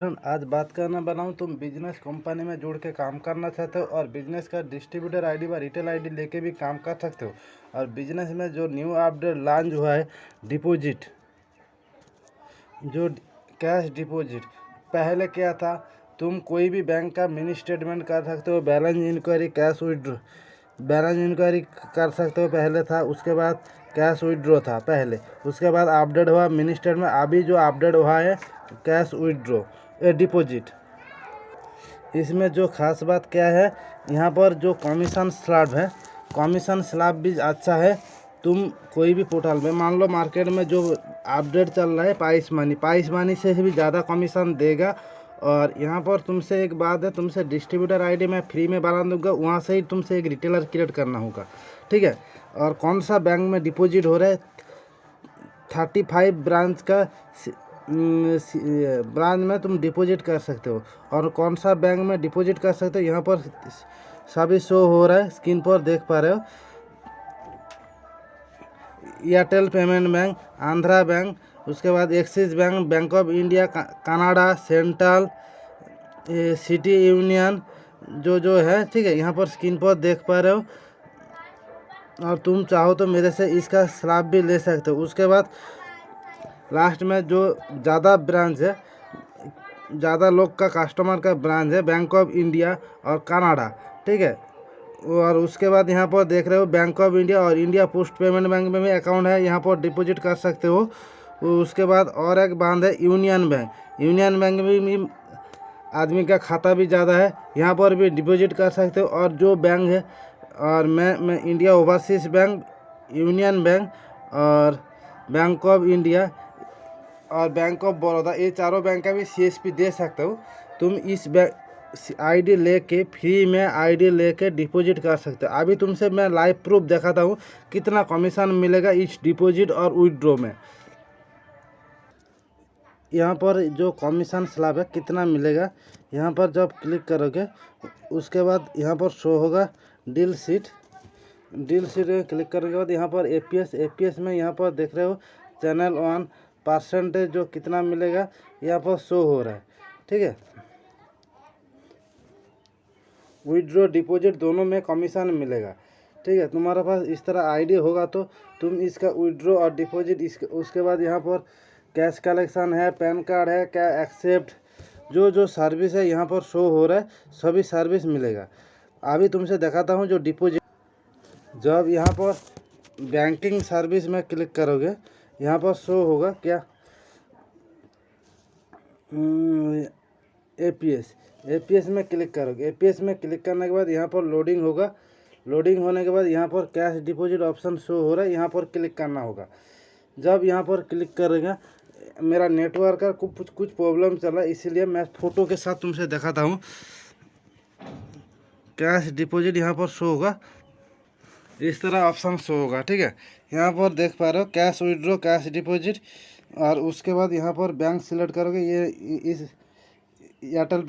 आज बात करना बनाऊँ तुम बिजनेस कंपनी में जुड़ के काम करना चाहते हो और बिजनेस का डिस्ट्रीब्यूटर आईडी व रिटेल आईडी लेके भी काम कर सकते हो। और बिजनेस में जो न्यू अपडेट लॉन्च हुआ है डिपॉजिट, जो कैश डिपॉजिट। पहले क्या था, तुम कोई भी बैंक का मिनी स्टेटमेंट कर सकते हो, balance inquiry, cash withdraw, balance inquiry कर सकते हो पहले था। उसके बाद कैश विड्रॉ था पहले, उसके बाद अपडेट हुआ मिनी स्टेटमेंट। अभी जो अपडेट हुआ है कैश विड्रॉ डिपॉजिट। इसमें जो खास बात क्या है, यहाँ पर जो कमीशन स्लैब है, कमीशन स्लैब भी अच्छा है। तुम कोई भी पोर्टल में, मान लो मार्केट में जो अपडेट चल रहा है पाइस मनी से भी ज़्यादा कमीशन देगा। और यहाँ पर तुमसे एक बात है, तुमसे डिस्ट्रीब्यूटर आईडी मैं फ्री में बना दूंगा, वहाँ से ही तुमसे एक रिटेलर क्रिएट करना होगा, ठीक है। और कौन सा बैंक में डिपॉजिट हो रहा है, 35 ब्रांच का ब्रांच में तुम डिपॉजिट कर सकते हो। और कौन सा बैंक में डिपॉजिट कर सकते हो, यहाँ पर सभी शो हो रहा है, स्क्रीन पर देख पा रहे हो। Airtel payment bank, Andhra bank, उसके बाद axis bank, bank of India, Canada, central, city union, जो है, ठीक है। यहाँ पर स्क्रीन पर देख पा रहे हो। और तुम चाहो तो मेरे से इसका स्लैब भी ले सकते हो। उसके बाद लास्ट में जो ज़्यादा ब्रांच है, ज़्यादा लोग का कस्टमर का ब्रांच है बैंक ऑफ इंडिया और कनाडा, ठीक है। और उसके बाद यहाँ पर देख रहे हो बैंक ऑफ इंडिया और इंडिया पोस्ट पेमेंट बैंक में भी अकाउंट है, यहाँ पर डिपॉजिट कर सकते हो। उसके बाद और एक बांध है यूनियन बैंक, यूनियन बैंक में भी आदमी का खाता भी ज़्यादा है, यहाँ पर भी डिपॉजिट कर सकते हो। और जो बैंक है, और मैं India overseas bank, union bank और बैंक ऑफ इंडिया और बैंक ऑफ बड़ौदा, ये चारों बैंक का भी सीएसपी दे सकते हो। तुम इस बैंक आईडी लेके फ्री में आईडी लेके डिपॉजिट कर सकते हो। अभी तुमसे मैं लाइव प्रूफ दिखाता हूँ कितना कमीशन मिलेगा इस डिपॉजिट और विड्रॉ में। यहाँ पर जो कमीशन स्लैब है कितना मिलेगा, यहाँ पर जब क्लिक करोगे उसके बाद यहाँ पर शो होगा डील शीट। डील शीट में क्लिक करने के बाद यहाँ पर एपीएस में यहाँ पर देख रहे हो चैनल 1 परसेंटेज जो कितना मिलेगा यहाँ पर शो हो रहा है, ठीक है। विड्रॉ डिपॉजिट दोनों में कमीशन मिलेगा, ठीक है। तुम्हारे पास इस तरह आईडी होगा तो तुम इसका विड्रॉ और डिपॉजिट उसके बाद यहाँ पर कैश कलेक्शन है, पैन कार्ड है, क्या एक्सेप्ट, जो सर्विस है यहाँ पर शो हो रहा है, सभी सर्विस मिलेगा। अभी तुमसे दिखाता हूँ जो डिपॉजिट। जब यहाँ पर बैंकिंग सर्विस में क्लिक करोगे यहाँ पर शो होगा क्या, एपीएस में क्लिक करोगे। एपीएस में क्लिक करने के बाद यहाँ पर लोडिंग होगा। लोडिंग होने के बाद यहाँ पर कैश डिपॉजिट ऑप्शन शो हो रहा है, यहाँ पर क्लिक करना होगा। जब यहाँ पर क्लिक करेगा, मेरा नेटवर्क का कुछ प्रॉब्लम चला, इसीलिए मैं फ़ोटो के साथ तुमसे दिखाता हूँ। कैश डिपॉजिट यहाँ पर शो होगा, इस तरह ऑप्शन शो होगा, ठीक है। यहाँ पर देख पा रहे हो कैश विड्रॉ, कैश डिपॉजिट। और उसके बाद यहाँ पर बैंक सिलेक्ट करोगे, ये इस एयरटेल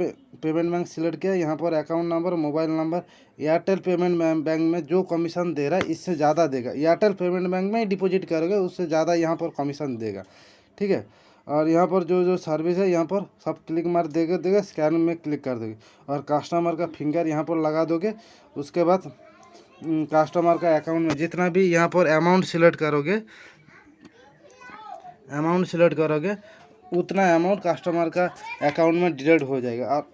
पेमेंट बैंक सिलेक्ट किया। यहाँ पर account number, mobile number, Airtel payment bank में जो कमीशन दे रहा है इससे ज़्यादा देगा। एयरटेल पेमेंट बैंक में ही डिपॉजिट करोगे उससे ज़्यादा यहाँ पर कमीशन देगा, ठीक है। और यहाँ पर जो सर्विस है यहाँ पर सब क्लिक मार देगा, स्कैन में क्लिक कर दोगे और कस्टमर का फिंगर यहाँ पर लगा दोगे। उसके बाद कस्टमर का अकाउंट में जितना भी यहाँ पर अमाउंट सिलेक्ट करोगे उतना अमाउंट कस्टमर का अकाउंट में डिलीट हो जाएगा। और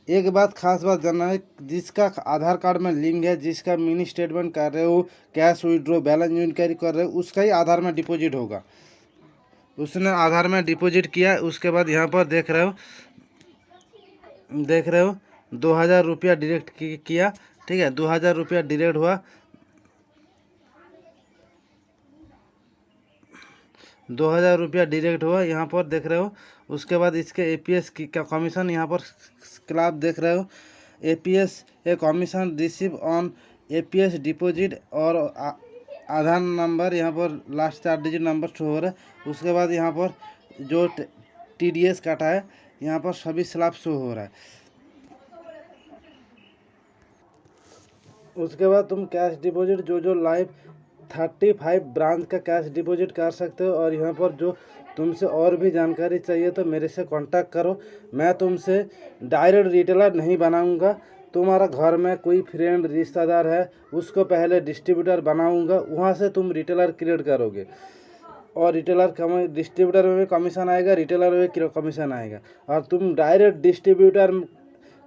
एक बात खास बात जानना है, जिसका आधार कार्ड में लिंक है, जिसका मिनी स्टेटमेंट कर रहे हो, कैश विड्रॉ, बैलेंस इंक्वायरी कर रहे हो, उसका ही आधार में डिपॉजिट होगा। उसने आधार में डिपॉजिट किया, उसके बाद यहाँ पर देख रहे हो 2000 रुपया डायरेक्ट किया, ठीक है। 2000 रुपया डायरेक्ट हुआ, 2000 रुपया डायरेक्ट हुआ, यहाँ पर देख रहे हो। उसके बाद इसके एपीएस का कमीशन यहाँ पर क्लाब देख रहे हो। APS a commission receive on APS deposit और आधार नंबर, यहाँ पर लास्ट 4 डिजिट नंबर शो हो रहा है। उसके बाद यहाँ पर जो टीडीएस काटा है यहाँ पर सभी स्लैब शो हो रहा है। उसके बाद तुम कैश डिपॉजिट जो लाइव 35 ब्रांच का कैश डिपॉजिट कर सकते हो। और यहाँ पर जो तुमसे और भी जानकारी चाहिए तो मेरे से कांटेक्ट करो। मैं तुमसे डायरेक्ट रिटेलर नहीं बनाऊंगा। तुम्हारा घर में कोई फ्रेंड रिश्तेदार है उसको पहले डिस्ट्रीब्यूटर बनाऊंगा, वहाँ से तुम रिटेलर क्रिएट करोगे और डिस्ट्रीब्यूटर में भी कमीशन आएगा, रिटेलर में भी कमीशन आएगा। और तुम डायरेक्ट डिस्ट्रीब्यूटर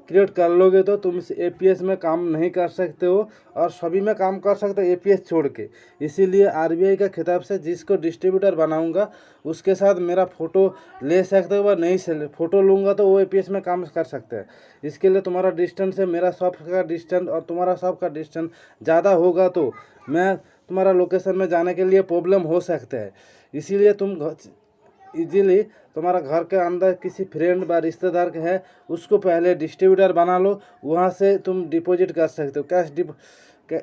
क्रिएट कर लोगे तो तुम एपीएस में काम नहीं कर सकते हो और सभी में काम कर सकते हो एपीएस छोड़ के। इसीलिए आरबीआई का खिताब से जिसको डिस्ट्रीब्यूटर बनाऊंगा उसके साथ मेरा फ़ोटो ले सकते हो, वह नहीं से फ़ोटो लूँगा तो वो एपीएस में काम कर सकते हैं। इसके लिए तुम्हारा डिस्टेंस है, मेरा शॉप का डिस्टेंस और तुम्हारा शॉप का डिस्टेंस ज़्यादा होगा तो मैं तुम्हारा लोकेशन में जाने के लिए प्रॉब्लम हो सकता है। इसीलिए तुम इजीली तुम्हारा घर के अंदर किसी फ्रेंड व रिश्तेदार के है उसको पहले डिस्ट्रीब्यूटर बना लो, वहाँ से तुम डिपॉजिट कर सकते हो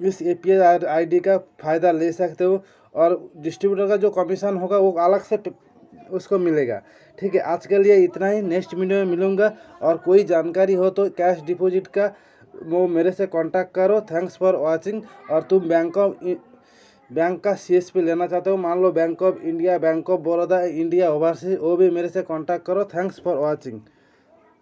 इस एपीआई आईडी का फ़ायदा ले सकते हो और डिस्ट्रीब्यूटर का जो कमीशन होगा वो अलग से उसको मिलेगा। ठीक है, आज के लिए इतना ही। नेक्स्ट वीडियो में मिलूँगा और कोई जानकारी हो तो कैश डिपॉजिट का वो मेरे से कांटेक्ट करो। Thanks for watching. और तुम बैंक का सीएसपी लेना चाहते हो, मान लो Bank of India, Bank of Baroda, India Overseas, वो भी मेरे से कांटेक्ट करो। Thanks for watching.